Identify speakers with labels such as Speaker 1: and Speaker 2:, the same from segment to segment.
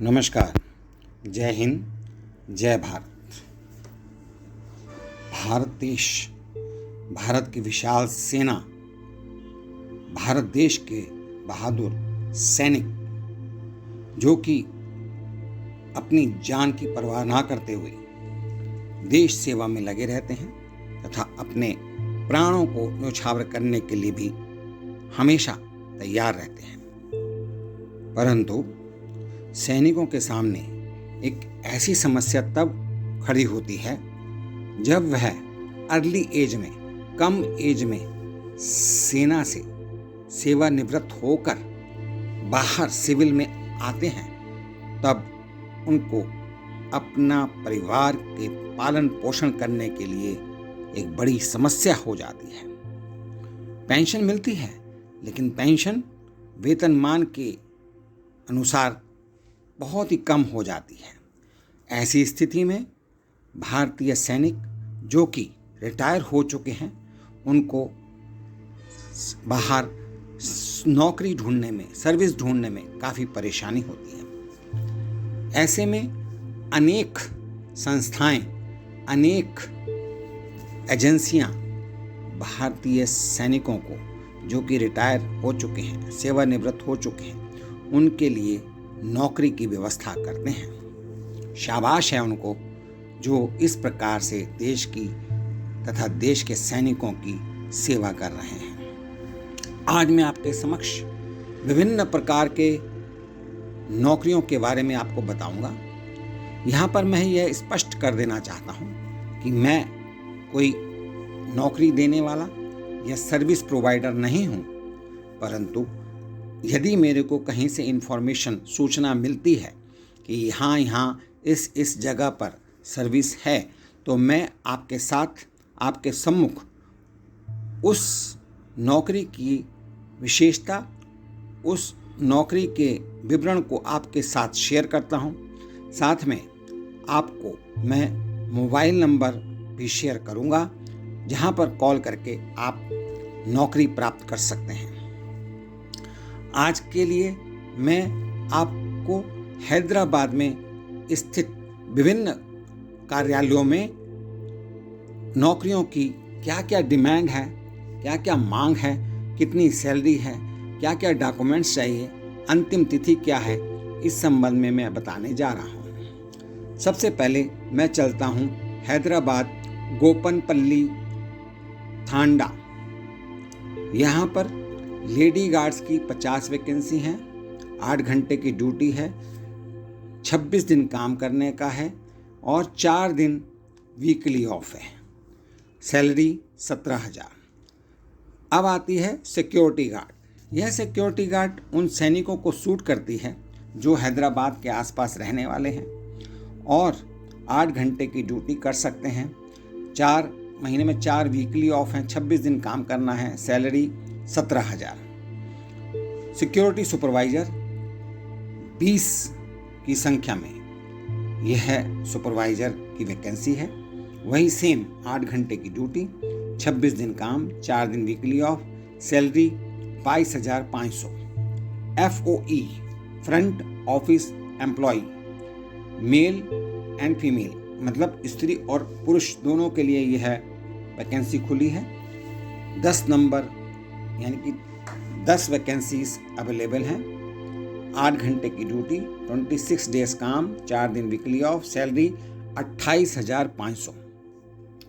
Speaker 1: नमस्कार। जय हिंद, जय भारत। भारत देश, भारत की विशाल सेना, भारत देश के बहादुर सैनिक जो कि अपनी जान की परवाह ना करते हुए देश सेवा में लगे रहते हैं तथा अपने प्राणों को न्यौछावर करने के लिए भी हमेशा तैयार रहते हैं। परंतु सैनिकों के सामने एक ऐसी समस्या तब खड़ी होती है जब वह अर्ली एज में, कम एज में सेना से सेवानिवृत्त होकर बाहर सिविल में आते हैं। तब उनको अपना परिवार के पालन पोषण करने के लिए एक बड़ी समस्या हो जाती है। पेंशन मिलती है, लेकिन पेंशन वेतनमान के अनुसार बहुत ही कम हो जाती है। ऐसी स्थिति में भारतीय सैनिक जो कि रिटायर हो चुके हैं, उनको बाहर नौकरी ढूंढने में, सर्विस ढूंढने में काफ़ी परेशानी होती है। ऐसे में अनेक संस्थाएं, अनेक एजेंसियां भारतीय सैनिकों को जो कि रिटायर हो चुके हैं, सेवानिवृत्त हो चुके हैं, उनके लिए नौकरी की व्यवस्था करते हैं। शाबाश है उनको जो इस प्रकार से देश की तथा देश के सैनिकों की सेवा कर रहे हैं। आज मैं आपके समक्ष विभिन्न प्रकार के नौकरियों के बारे में आपको बताऊंगा। यहाँ पर मैं यह स्पष्ट कर देना चाहता हूँ कि मैं कोई नौकरी देने वाला या सर्विस प्रोवाइडर नहीं हूँ, परंतु यदि मेरे को कहीं से इन्फॉर्मेशन, सूचना मिलती है कि यहाँ इस जगह पर सर्विस है, तो मैं आपके साथ, आपके सम्मुख उस नौकरी की विशेषता, उस नौकरी के विवरण को आपके साथ शेयर करता हूँ। साथ में आपको मैं मोबाइल नंबर भी शेयर करूँगा जहाँ पर कॉल करके आप नौकरी प्राप्त कर सकते हैं। आज के लिए मैं आपको हैदराबाद में स्थित विभिन्न कार्यालयों में नौकरियों की क्या क्या डिमांड है, क्या क्या मांग है, कितनी सैलरी है, क्या क्या डॉक्यूमेंट्स चाहिए, अंतिम तिथि क्या है, इस संबंध में मैं बताने जा रहा हूँ। सबसे पहले मैं चलता हूँ हैदराबाद गोपनपल्ली थांडा। यहाँ पर लेडी गार्ड्स की 50 वैकेंसी हैं, 8 घंटे की ड्यूटी है, 26 दिन काम करने का है और 4 दिन वीकली ऑफ है। सैलरी 17,000। अब आती है सिक्योरिटी गार्ड। यह सिक्योरिटी गार्ड उन सैनिकों को सूट करती है जो हैदराबाद के आसपास रहने वाले हैं और 8 घंटे की ड्यूटी कर सकते हैं। 4 महीने में 4 वीकली ऑफ हैं, 26 दिन काम करना है, सैलरी 17,000। सिक्योरिटी सुपरवाइजर 20 की संख्या में यह सुपरवाइजर की वैकेंसी है। वही सेम 8 घंटे की ड्यूटी, 26 दिन काम, 4 दिन weekly off, salary 22,500। FOE front office employ, male and female, मतलब स्त्री और पुरुष दोनों के लिए यह वैकेंसी खुली है। 10 नंबर यानी कि 10 वैकेंसीज अवेलेबल हैं। 8 घंटे की ड्यूटी, 26 डेज काम, 4 दिन वीकली ऑफ, सैलरी 28,500।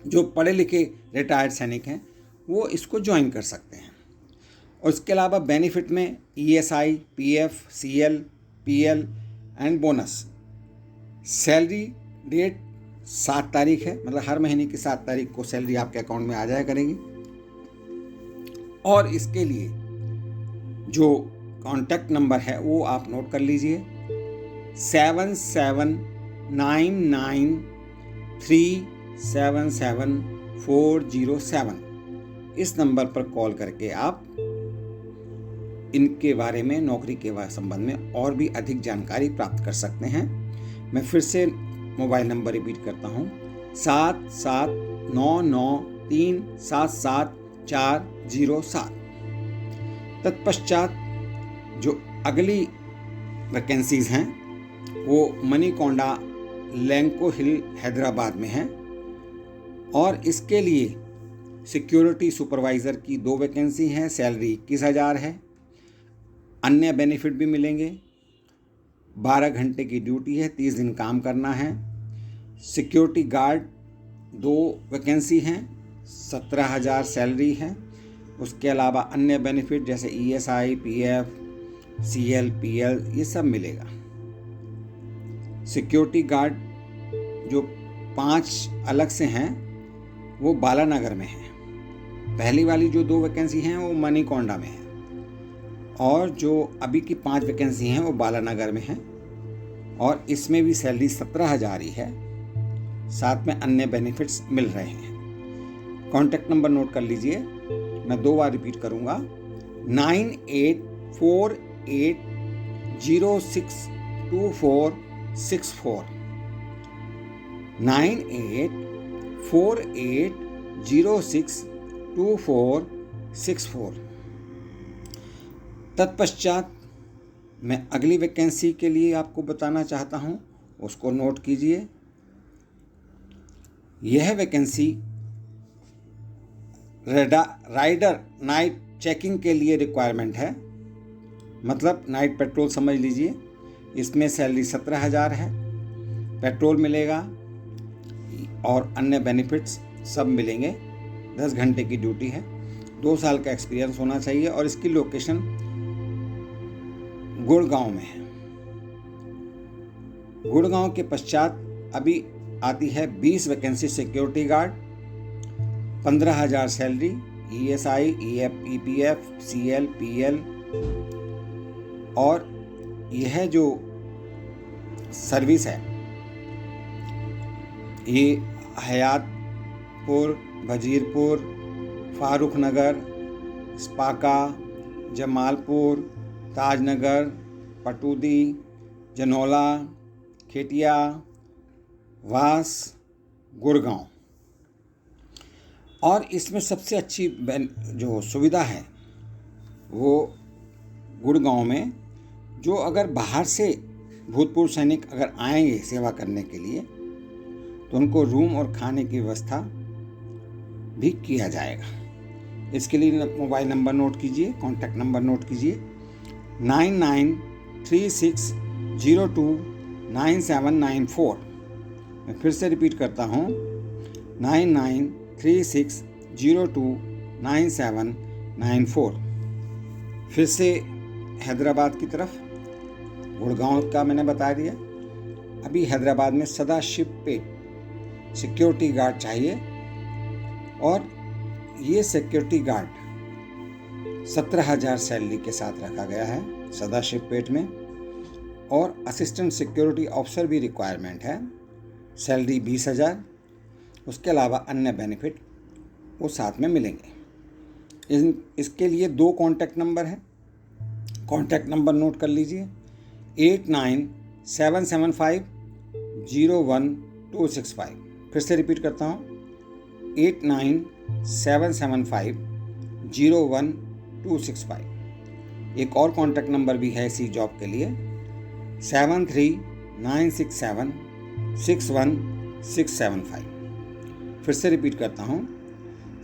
Speaker 1: जो पढ़े लिखे रिटायर्ड सैनिक हैं वो इसको ज्वाइन कर सकते हैं। और इसके अलावा बेनिफिट में ESI, PF, CL, PL and bonus. Salary date 7 तारीख है, मतलब हर महीने की 7 तारीख को सैलरी आपके अकाउंट में आ जाया करेगी। और इसके लिए जो कॉन्टैक्ट नंबर है वो आप नोट कर लीजिए, 7799377407। इस नंबर पर कॉल करके आप इनके बारे में, नौकरी के संबंध में और भी अधिक जानकारी प्राप्त कर सकते हैं। मैं फिर से मोबाइल नंबर रिपीट करता हूँ, 7799377407। तत्पश्चात जो अगली वैकेंसीज हैं वो मनीकोंडा लैंको हिल हैदराबाद में है और इसके लिए सिक्योरिटी सुपरवाइज़र की 2 वैकेंसी हैं, सैलरी 21,000 है, अन्य बेनिफिट भी मिलेंगे। 12 घंटे की ड्यूटी है, 30 दिन काम करना है। सिक्योरिटी गार्ड 2 वैकेंसी हैं, 17,000 सैलरी है। उसके अलावा अन्य बेनिफिट जैसे ESI, PF, CL, PL ये सब मिलेगा। सिक्योरिटी गार्ड जो 5 अलग से हैं वो बालानगर में हैं। पहली वाली जो 2 वैकेंसी हैं वो मनीकोंडा में है और जो अभी की 5 वैकेंसी हैं वो बालानगर में हैं और इसमें भी सैलरी 17,000 ही है, साथ में अन्य बेनिफिट्स मिल रहे हैं। कॉन्टैक्ट नंबर नोट कर लीजिए, मैं 2 बार रिपीट करूँगा, 9848062464 9848062464। तत्पश्चात मैं अगली वैकेंसी के लिए आपको बताना चाहता हूं, उसको नोट कीजिए। यह वैकेंसी राइडर नाइट चेकिंग के लिए रिक्वायरमेंट है, मतलब नाइट पेट्रोल समझ लीजिए। इसमें सैलरी 17,000 है, पेट्रोल मिलेगा और अन्य बेनिफिट्स सब मिलेंगे। 10 घंटे की ड्यूटी है, 2 साल का एक्सपीरियंस होना चाहिए और इसकी लोकेशन गुड़गांव में है। गुड़गांव के पश्चात अभी आती है 20 vacancy security guard, 15,000 salary, ESI, EPF, CL, PL और यह जो सर्विस है ये हयातपुर, वजीरपुर, फारूक नगर, स्पाका, जमालपुर, ताजनगर, पटूदी, जनौला, खेटिया, वास, गुड़गांव। और इसमें सबसे अच्छी जो सुविधा है वो गुड़गांव में, जो अगर बाहर से भूतपूर्व सैनिक अगर आएंगे सेवा करने के लिए तो उनको रूम और खाने की व्यवस्था भी किया जाएगा। इसके लिए मोबाइल नंबर नोट कीजिए, कॉन्टैक्ट नंबर नोट कीजिए, 9936029794। मैं फिर से रिपीट करता हूँ, 9936029794। फिर से हैदराबाद की तरफ, गुड़गांव का मैंने बता दिया। अभी हैदराबाद में सदाशिवपेट सिक्योरिटी गार्ड चाहिए और ये सिक्योरिटी गार्ड 17,000 सैलरी के साथ रखा गया है सदाशिवपेट में और असिस्टेंट सिक्योरिटी ऑफिसर भी रिक्वायरमेंट है, सैलरी 20,000। उसके अलावा अन्य बेनिफिट वो साथ में मिलेंगे। इसके लिए 2 कॉन्टैक्ट नंबर हैं, कॉन्टैक्ट नंबर नोट कर लीजिए, 8977501265। फिर से रिपीट करता हूँ, 8977501265। एक और कॉन्टैक्ट नंबर भी है इसी जॉब के लिए, 7396761675। फिर से रिपीट करता हूँ,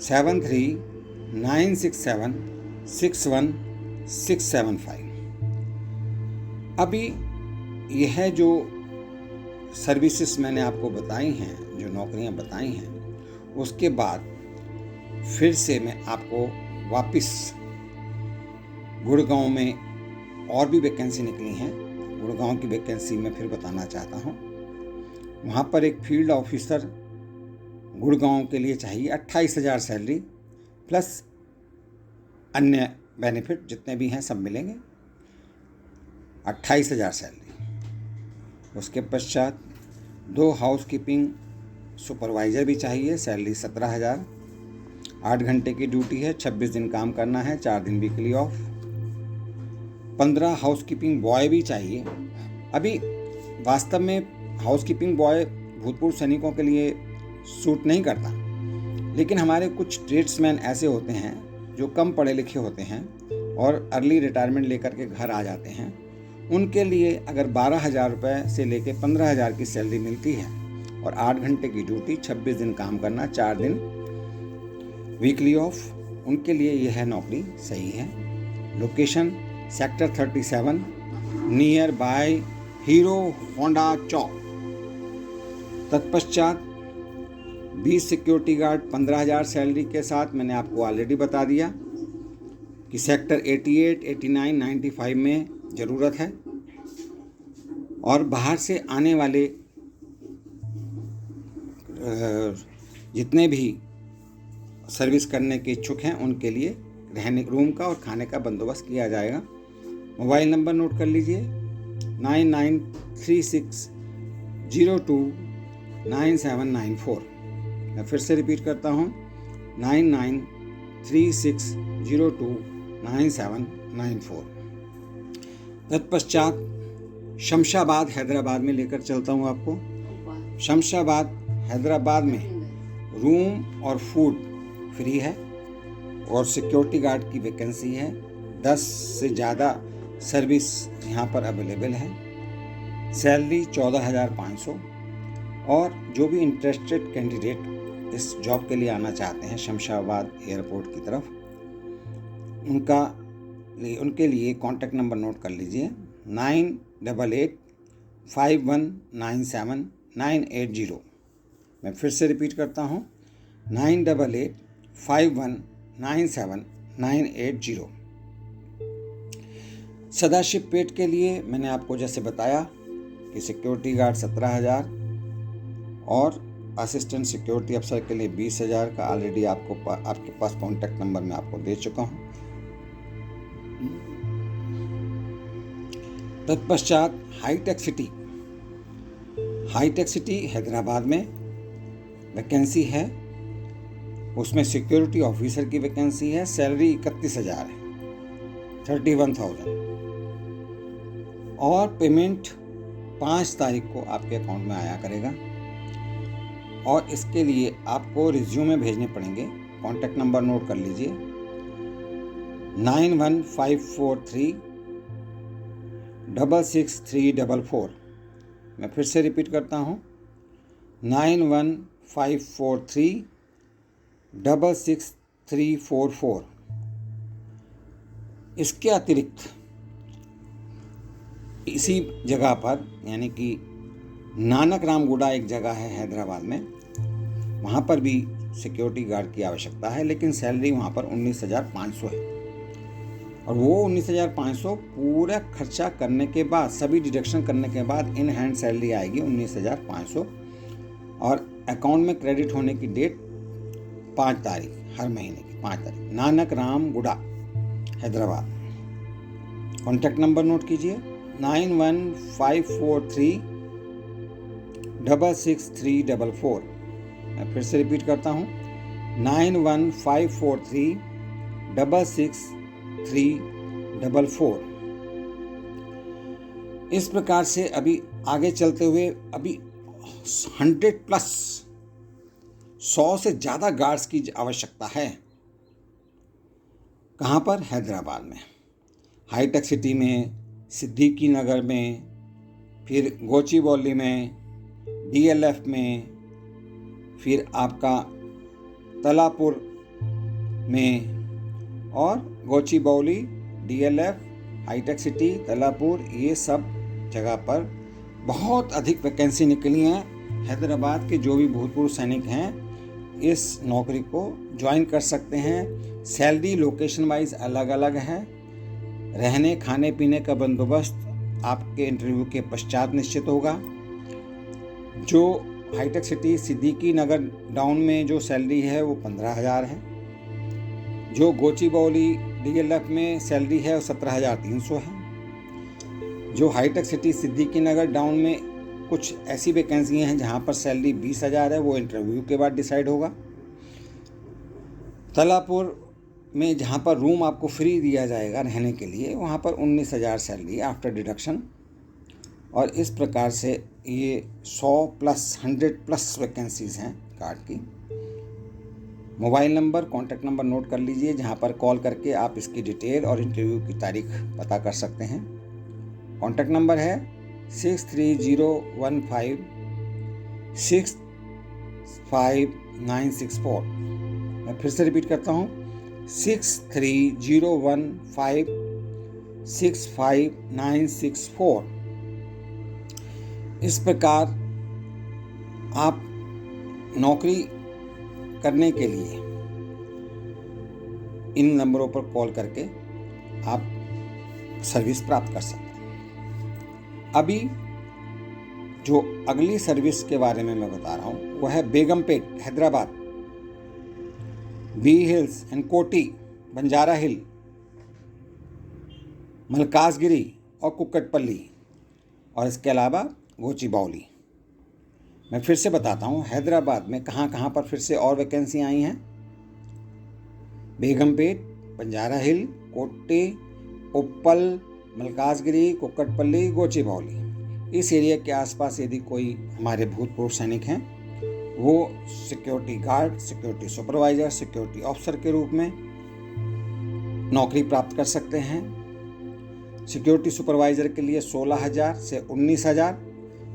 Speaker 1: 7396761675। अभी यह जो सर्विसेज मैंने आपको बताई हैं, जो नौकरियां बताई हैं, उसके बाद फिर से मैं आपको वापस गुड़गांव में और भी वैकेंसी निकली हैं, गुड़गांव की वैकेंसी मैं फिर बताना चाहता हूं। वहां पर एक फील्ड ऑफिसर गुड़गांव के लिए चाहिए, 28,000 सैलरी प्लस अन्य बेनिफिट जितने भी हैं सब मिलेंगे, 28,000 सैलरी। उसके पश्चात 2 हाउसकीपिंग सुपरवाइज़र भी चाहिए, सैलरी 17,000, 8 घंटे की ड्यूटी है, 26 दिन काम करना है, 4 दिन वीकली ऑफ। 15 हाउसकीपिंग बॉय भी चाहिए। अभी वास्तव में हाउसकीपिंग बॉय भूतपूर्व सैनिकों के लिए सूट नहीं करता, लेकिन हमारे कुछ ट्रेड्समैन ऐसे होते हैं जो कम पढ़े लिखे होते हैं और अर्ली रिटायरमेंट लेकर के घर आ जाते हैं, उनके लिए अगर 12,000 रुपये से लेकर 15,000 की सैलरी मिलती है और 8 घंटे की ड्यूटी, 26 दिन काम करना, 4 दिन वीकली ऑफ, उनके लिए यह नौकरी सही है। Location sector 37 nearby Hero Honda चौक। तत्पश्चात 20 सिक्योरिटी गार्ड 15,000 सैलरी के साथ मैंने आपको ऑलरेडी बता दिया कि सेक्टर 88, 89, 95 में ज़रूरत है। और बाहर से आने वाले जितने भी सर्विस करने के इच्छुक हैं उनके लिए रहने रूम का और खाने का बंदोबस्त किया जाएगा। मोबाइल नंबर नोट कर लीजिए 9936029794। मैं फिर से रिपीट करता हूँ 9936029794। तत्पश्चात शमशाबाद हैदराबाद में लेकर चलता हूँ आपको। शमशाबाद हैदराबाद में रूम और फूड फ्री है और सिक्योरिटी गार्ड की वैकेंसी है। 10 से ज़्यादा सर्विस यहाँ पर अवेलेबल है। सैलरी 14,500। और जो भी इंटरेस्टेड कैंडिडेट इस जॉब के लिए आना चाहते हैं शमशाबाद एयरपोर्ट की तरफ, उनके लिए कॉन्टैक्ट नंबर नोट कर लीजिए 9885197980। मैं फिर से रिपीट करता हूँ 9885197980। सदाशिव पेट के लिए मैंने आपको जैसे बताया कि सिक्योरिटी गार्ड 17,000 और असिस्टेंट सिक्योरिटी अफसर के लिए 20,000 का ऑलरेडी आपके पास कॉन्टैक्ट नंबर मैं आपको दे चुका हूँ। तत्पश्चात हाईटेक सिटी हैदराबाद में वैकेंसी है। उसमें सिक्योरिटी ऑफिसर की वैकेंसी है। सैलरी 31,000 है, 31,000। और पेमेंट 5 तारीख को आपके अकाउंट में आया करेगा। और इसके लिए आपको रिज्यूमे भेजने पड़ेंगे। कॉन्टैक्ट नंबर नोट कर लीजिए 9154366344। मैं फिर से रिपीट करता हूँ 9154366344। इसके अतिरिक्त इसी जगह पर यानी कि नानक रामगुड़ा एक जगह है हैदराबाद में, वहाँ पर भी सिक्योरिटी गार्ड की आवश्यकता है, लेकिन सैलरी वहाँ पर 19,500 है। और वो 19,500 पूरा खर्चा करने के बाद, सभी डिडक्शन करने के बाद इन हैंड सैलरी आएगी 19,500। और अकाउंट में क्रेडिट होने की डेट 5 तारीख, हर महीने की 5 तारीख। Nanakramguda Hyderabad. Contact number note कीजिए 9154366344। मैं फिर से रिपीट करता हूँ 9154366344। इस प्रकार से अभी आगे चलते हुए अभी 100 से ज़्यादा गार्ड्स की आवश्यकता है। कहाँ पर? हैदराबाद में, हाईटेक सिटी में, सिद्दीकी नगर में, फिर गोचिबौली में, डीएलएफ में, फिर आपका तलापुर में, और गोचिबौली, डीएलएफ, हाईटेक सिटी, तलापुर, ये सब जगह पर बहुत अधिक वैकेंसी निकली हैं। हैदराबाद के जो भी भूतपूर्व सैनिक हैं इस नौकरी को ज्वाइन कर सकते हैं। सैलरी लोकेशन वाइज अलग अलग है। रहने खाने पीने का बंदोबस्त आपके इंटरव्यू के पश्चात निश्चित होगा। जो हाईटेक सिटी सिद्दीकी नगर डाउन में जो सैलरी है वो 15,000 है। जो गोचिबौली डीएलएफ में सैलरी है वो 17,300 है। जो हाईटेक सिटी सिद्दीकी नगर डाउन में कुछ ऐसी वैकेंसियाँ हैं जहाँ पर सैलरी 20,000 है, वो इंटरव्यू के बाद डिसाइड होगा। तलापुर में जहाँ पर रूम आपको फ्री दिया जाएगा रहने के लिए, वहाँ पर 19,000 सैलरी आफ्टर डिडक्शन। और इस प्रकार से ये 100+ वैकेंसीज़ हैं गार्ड की। Mobile number contact number note कर लीजिए, जहाँ पर कॉल करके आप इसकी डिटेल और इंटरव्यू की तारीख पता कर सकते हैं। कॉन्टैक्ट नंबर है 6301565964। मैं फिर से रिपीट करता हूँ 6301565964। इस प्रकार आप नौकरी करने के लिए इन नंबरों पर कॉल करके आप सर्विस प्राप्त कर सकते हैं। अभी जो अगली सर्विस के बारे में मैं बता रहा हूँ वह है Begumpet Hyderabad, B hills and Koti, Banjara हिल, मलकाजगिरी और कुक्कटपल्ली, और इसके अलावा गोचिबौली। मैं फिर से बताता हूँ हैदराबाद में कहाँ कहाँ पर फिर से और वैकेंसी आई हैं। बेगमपेट, बंजारा हिल, कोटे, उप्पल, मलकाजगिरी, कुक्कटपल्ली, गोचिबौली। इस एरिया के आसपास यदि कोई हमारे भूतपूर्व सैनिक हैं, वो security guard, security supervisor, security officer के रूप में नौकरी प्राप्त कर सकते हैं। सिक्योरिटी सुपरवाइजर के लिए 16,000 से 19,000,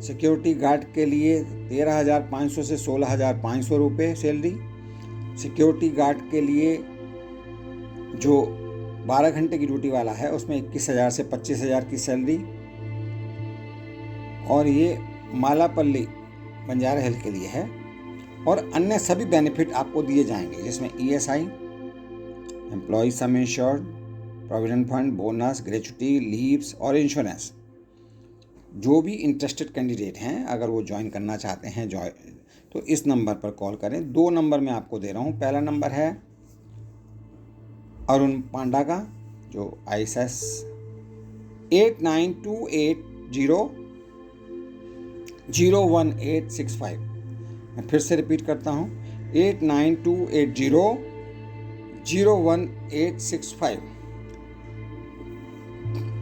Speaker 1: सिक्योरिटी गार्ड के लिए 13,500 से 16,500 रुपये सैलरी। सिक्योरिटी गार्ड के लिए जो 12 घंटे की ड्यूटी वाला है उसमें 21,000 से 25,000 की सैलरी। और ये मालापल्ली, बंजारा हिल के लिए है। और अन्य सभी बेनिफिट आपको दिए जाएंगे जिसमें ESI, employ sum insured, provident fund, bonus, gratuity, leaves और इंश्योरेंस। जो भी इंटरेस्टेड कैंडिडेट हैं अगर वो ज्वाइन करना चाहते हैं तो इस नंबर पर कॉल करें। 2 नंबर मैं आपको दे रहा हूँ। पहला नंबर है अरुण पांडा का जो ISS 8928001865। मैं फिर से रिपीट करता हूँ 8928001865।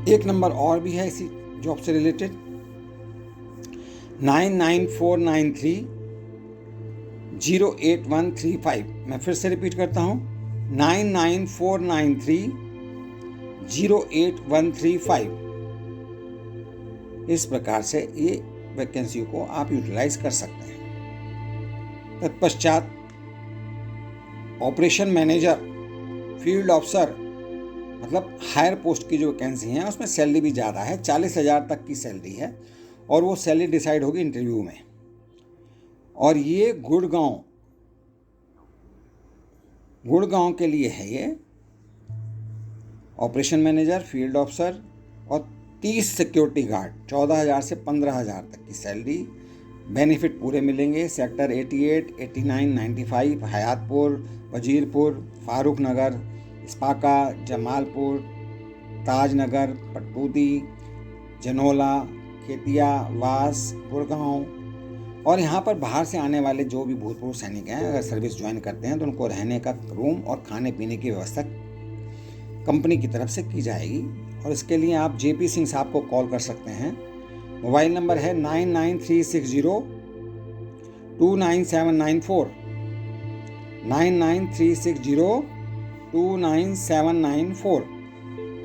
Speaker 1: एक नंबर और भी है इसी जॉब से रिलेटेड 9949308135। मैं फिर से रिपीट करता हूँ 9949308135। इस प्रकार से ये वैकेंसी को आप यूटिलाइज कर सकते हैं। तत्पश्चात ऑपरेशन मैनेजर, फील्ड ऑफिसर, मतलब हायर पोस्ट की जो वैकेंसी है उसमें सैलरी भी ज़्यादा है, 40,000 तक की सैलरी है। और वो सैलरी डिसाइड होगी इंटरव्यू में। और ये गुड़गांव के लिए है। ये ऑपरेशन मैनेजर, फील्ड ऑफिसर और 30 सिक्योरिटी गार्ड, 14,000 से 15,000 तक की सैलरी। बेनिफिट पूरे मिलेंगे। सेक्टर 88, 89, 95, हयातपुर, वजीरपुर, फारूक नगर, स्पाका, जमालपुर, ताजनगर, पटूदी, जनोला, खेतिया, वास, गुड़गांव। और यहाँ पर बाहर से आने वाले जो भी भूतपूर्व सैनिक हैं अगर सर्विस ज्वाइन करते हैं तो उनको रहने का रूम और खाने पीने की व्यवस्था कंपनी की तरफ से की जाएगी। और इसके लिए आप JP सिंह साहब को कॉल कर सकते हैं। मोबाइल नंबर है 9936029794, 9936029794।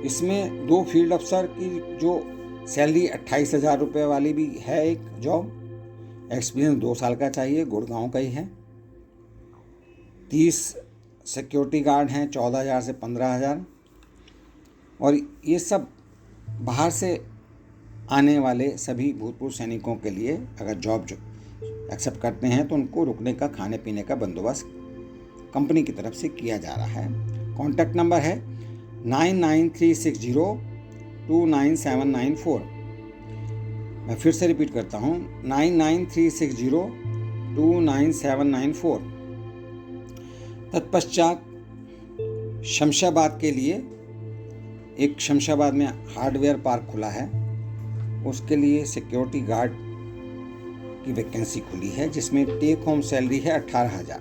Speaker 1: इसमें 2 फील्ड अफसर की जो सैलरी 28,000 रुपये वाली भी है एक जॉब। एक्सपीरियंस 2 साल का चाहिए, गुड़गांव का ही है। 30 सिक्योरिटी गार्ड हैं, 14,000 से 15,000। और ये सब बाहर से आने वाले सभी भूतपूर्व सैनिकों के लिए अगर जॉब एक्सेप्ट करते हैं तो उनको रुकने का, खाने पीने का बंदोबस्त कंपनी की तरफ से किया जा रहा है। कॉन्टैक्ट नंबर है 9936029794। मैं फिर से रिपीट करता हूँ 9936029794। तत्पश्चात शमशाबाद के लिए एक शमशाबाद में हार्डवेयर पार्क खुला है, उसके लिए सिक्योरिटी गार्ड की वैकेंसी खुली है जिसमें टेक होम सैलरी है 18,000।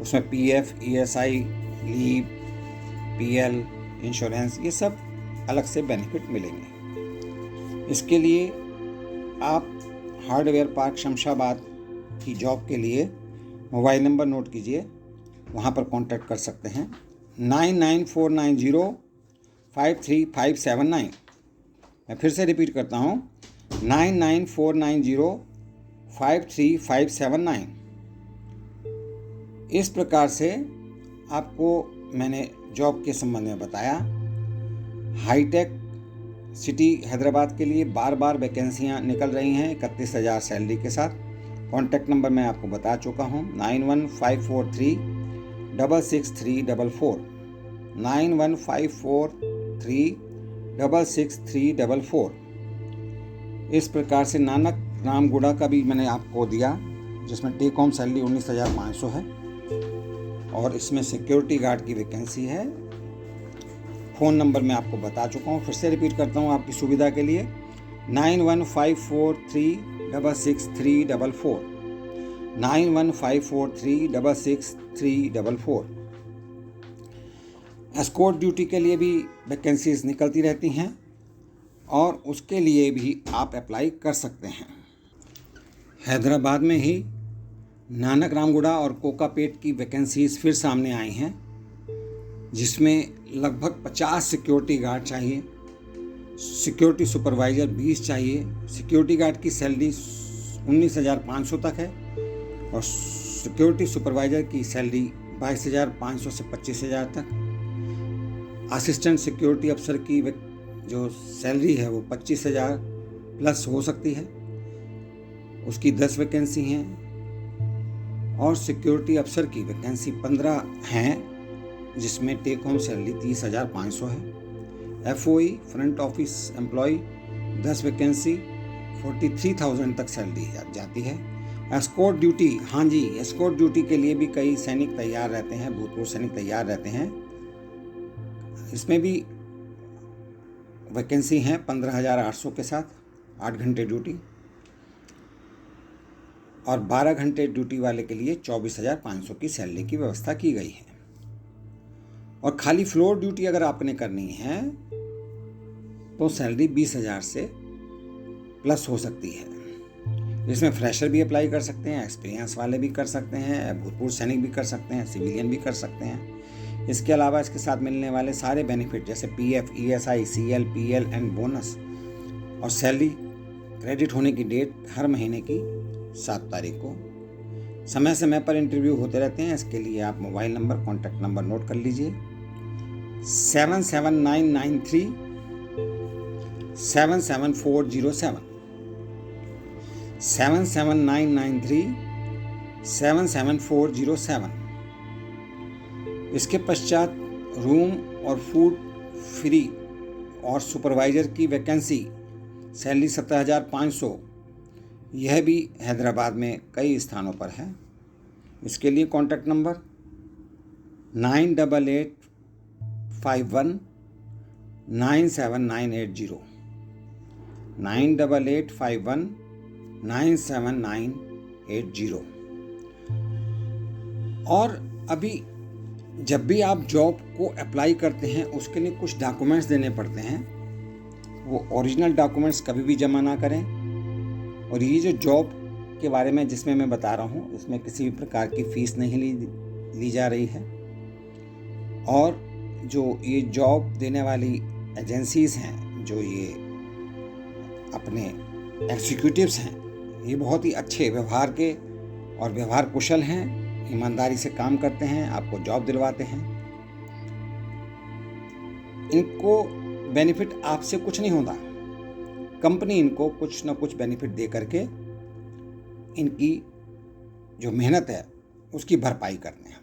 Speaker 1: उसमें PF, ESI, leave, PL, insurance, ये सब अलग से बेनिफिट मिलेंगे। इसके लिए आप हार्डवेयर पार्क शमशाबाद की जॉब के लिए मोबाइल नंबर नोट कीजिए, वहाँ पर कांटेक्ट कर सकते हैं 9949053579। मैं फिर से रिपीट करता हूँ, 9949053579। इस प्रकार से आपको मैंने जॉब के संबंध में बताया। हाईटेक सिटी हैदराबाद के लिए बार बार वैकेंसियाँ निकल रही हैं 31,000 सैलरी के साथ। कॉन्टैक्ट नंबर मैं आपको बता चुका हूँ, 9154366344, 9154366344। इस प्रकार से नानक रामगुड़ा का भी मैंने आपको दिया, जिसमें टेक होम सैलरी 19,500 है और इसमें सिक्योरिटी गार्ड की वैकेंसी है। फ़ोन नंबर मैं आपको बता चुका हूँ, फिर से रिपीट करता हूँ आपकी सुविधा के लिए, 9154366344, 9154366344। एस्कॉर्ट ड्यूटी के लिए भी वैकेंसीज निकलती रहती हैं और उसके लिए भी आप अप्लाई कर सकते हैं। हैदराबाद में ही नानक रामगुड़ा और कोकापेट की वैकेंसीज फिर सामने आई हैं, जिसमें लगभग 50 सिक्योरिटी गार्ड चाहिए, सिक्योरिटी सुपरवाइज़र 20 चाहिए। सिक्योरिटी गार्ड की सैलरी 19,500 तक है और सिक्योरिटी सुपरवाइज़र की सैलरी 22,500 से 25,000 तक। असिस्टेंट सिक्योरिटी अफसर की जो सैलरी है वो 25,000 प्लस हो सकती है, उसकी 10 वैकेंसी हैं। और सिक्योरिटी अफसर की वैकेंसी 15 हैं, जिसमें टेक होम सैलरी 30,500 है। FOE front office employ 10 vacancy 43,000 तक सैलरी जाती है। एस्कॉर्ट ड्यूटी, हाँ जी, एस्कॉर्ट ड्यूटी के लिए भी कई सैनिक तैयार रहते हैं, भूतपूर्व सैनिक तैयार रहते हैं। इसमें भी वैकेंसी हैं 15,800 के साथ 8 घंटे ड्यूटी, और 12 घंटे ड्यूटी वाले के लिए 24,500 की सैलरी की व्यवस्था की गई है। और खाली फ्लोर ड्यूटी अगर आपने करनी है तो सैलरी 20,000 से प्लस हो सकती है। इसमें फ्रेशर भी अप्लाई कर सकते हैं, एक्सपीरियंस वाले भी कर सकते हैं, भूतपूर्व सैनिक भी कर सकते हैं, सिविलियन भी कर सकते हैं। इसके अलावा इसके साथ मिलने वाले सारे बेनिफिट जैसे PF, ESI, CL, PL and bonus, और सैलरी क्रेडिट होने की डेट हर महीने की 7 तारीख को। समय समय पर इंटरव्यू होते रहते हैं। इसके लिए आप mobile number, contact number note कर लीजिए, 77993 77407, 77993 77407। इसके पश्चात रूम और फूड फ्री और सुपरवाइज़र की वैकेंसी, सैलरी 17,500। यह भी हैदराबाद में कई स्थानों पर है। इसके लिए कॉन्टैक्ट नंबर 9885197980, 9885197980। और अभी जब भी आप जॉब को अप्लाई करते हैं उसके लिए कुछ डॉक्यूमेंट्स देने पड़ते हैं। वो ओरिजिनल डॉक्यूमेंट्स कभी भी जमा ना करें। और ये जो जॉब के बारे में जिसमें मैं बता रहा हूँ, इसमें किसी भी प्रकार की फ़ीस नहीं ली जा रही है। और जो ये जॉब देने वाली एजेंसीज़ हैं, जो ये अपने एग्जीक्यूटिव्स हैं, ये बहुत ही अच्छे व्यवहार के और व्यवहार कुशल हैं, ईमानदारी से काम करते हैं, आपको जॉब दिलवाते हैं। इनको बेनिफिट आपसे कुछ नहीं होता, कंपनी इनको कुछ ना कुछ बेनिफिट दे करके इनकी जो मेहनत है उसकी भरपाई करते हैं।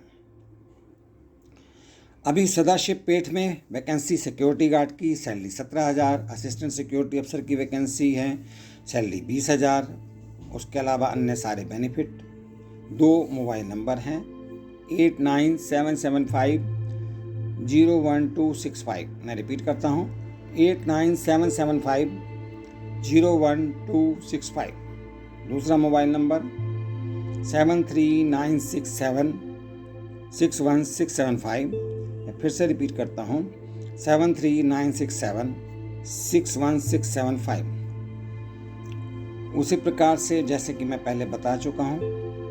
Speaker 1: अभी सदाशिव पेठ में वैकेंसी सिक्योरिटी गार्ड की सैलरी 17,000, असिस्टेंट सिक्योरिटी अफसर की वैकेंसी है, सैलरी 20,000। उसके अलावा अन्य सारे बेनिफिट। 2 मोबाइल नंबर हैं, 8977501265। मैं रिपीट करता हूँ, 8977501265। दूसरा मोबाइल नंबर 7396761675। मैं फिर से रिपीट करता हूँ, 7396761675। उसी प्रकार से जैसे कि मैं पहले बता चुका हूँ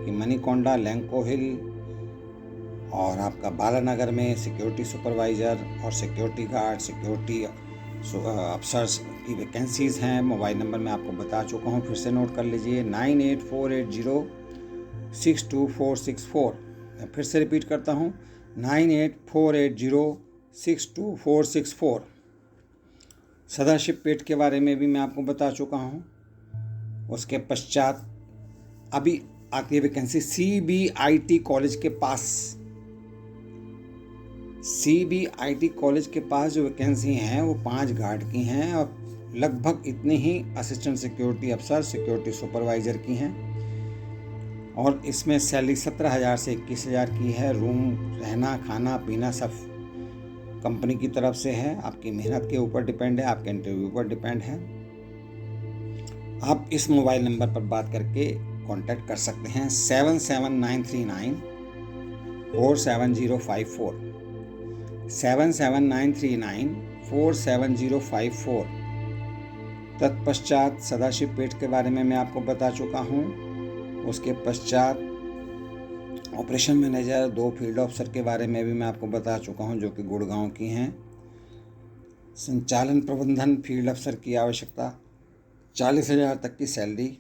Speaker 1: कि मनीकोंडा, लैंको हिल और आपका बालानगर में सिक्योरिटी सुपरवाइज़र और सिक्योरिटी गार्ड, सिक्योरिटी अफसर्स की वैकेंसीज़ हैं। मोबाइल नंबर मैं आपको बता चुका हूँ, फिर से नोट कर लीजिए 9848062464। मैं फिर से रिपीट करता हूँ 9848062464। सदाशिवपेट के बारे में भी मैं आपको बता चुका हूँ। उसके पश्चात अभी आती है वैकेंसी CBIT कॉलेज के पास। CBIT कॉलेज के पास जो वैकेंसी हैं वो 5 गार्ड की हैं और लगभग इतने ही असिस्टेंट सिक्योरिटी अफसर, सिक्योरिटी सुपरवाइज़र की हैं। और इसमें सैलरी 17,000 से 21,000 की है। रूम, रहना, खाना पीना सब कंपनी की तरफ से है। आपकी मेहनत के ऊपर डिपेंड है, आपके इंटरव्यू पर डिपेंड है। आप इस मोबाइल नंबर पर बात करके कांटेक्ट कर सकते हैं 7793947054 7793947054। तत्पश्चात सदाशिवपेट के बारे में मैं आपको बता चुका हूँ। उसके पश्चात ऑपरेशन मैनेजर, 2 फील्ड ऑफिसर के बारे में भी मैं आपको बता चुका हूँ, जो कि गुड़गांव की हैं। संचालन प्रबंधन फील्ड अफसर की आवश्यकता, 40,000 तक की सैलरी।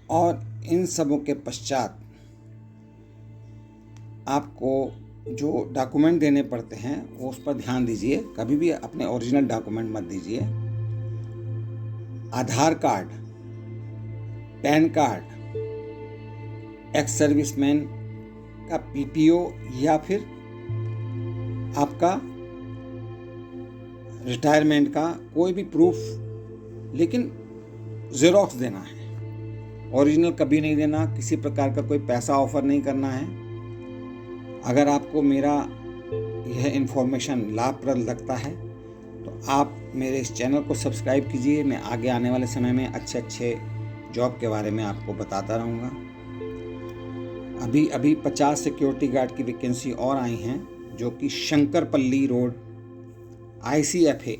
Speaker 1: और इन सबों के पश्चात आपको जो डॉक्यूमेंट देने पड़ते हैं वो उस पर ध्यान दीजिए। कभी भी अपने ओरिजिनल डॉक्यूमेंट मत दीजिए। Aadhaar card, PAN card, ex serviceman का PPO या फिर आपका रिटायरमेंट का कोई भी प्रूफ, लेकिन ज़ेरॉक्स देना है। ओरिजिनल कभी नहीं देना। किसी प्रकार का कोई पैसा ऑफर नहीं करना है। अगर आपको मेरा यह इन्फॉर्मेशन लाभप्रद लगता है तो आप मेरे इस चैनल को सब्सक्राइब कीजिए। मैं आगे आने वाले समय में अच्छे जॉब के बारे में आपको बताता रहूँगा। अभी 50 सिक्योरिटी गार्ड की वैकेंसी और आई हैं, जो कि Shankarpally road ICFA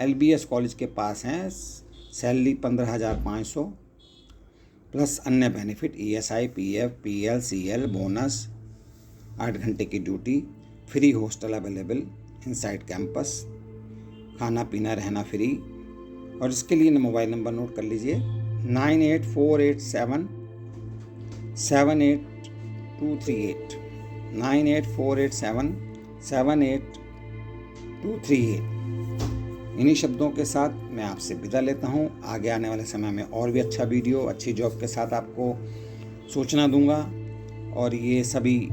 Speaker 1: LBS college के पास हैं। सैलरी 15,500 प्लस अन्य benefit, ESI, PF, PL, CL, bonus, 8 घंटे की duty, free hostel available inside campus, खाना पीना रहना फ्री। और इसके लिए मोबाइल नंबर नोट कर लीजिए 9848778238 9848778238। इन्हीं शब्दों के साथ मैं आपसे विदा लेता हूं। आगे आने वाले समय में और भी अच्छा वीडियो, अच्छी जॉब के साथ आपको सूचना दूंगा। और ये सभी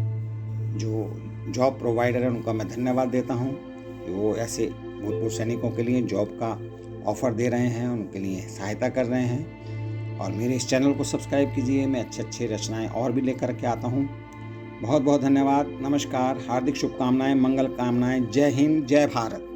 Speaker 1: जो जॉब प्रोवाइडर हैं उनका मैं धन्यवाद देता हूं कि वो ऐसे भूतपूर्व सैनिकों के लिए जॉब का ऑफ़र दे रहे हैं, उनके लिए सहायता कर रहे हैं। और मेरे इस चैनल को सब्सक्राइब कीजिए। मैं अच्छे रचनाएँ और भी लेकर के आता हूँ। बहुत बहुत धन्यवाद। नमस्कार, हार्दिक शुभकामनाएँ, मंगल कामनाएँ। जय हिंद, जय भारत।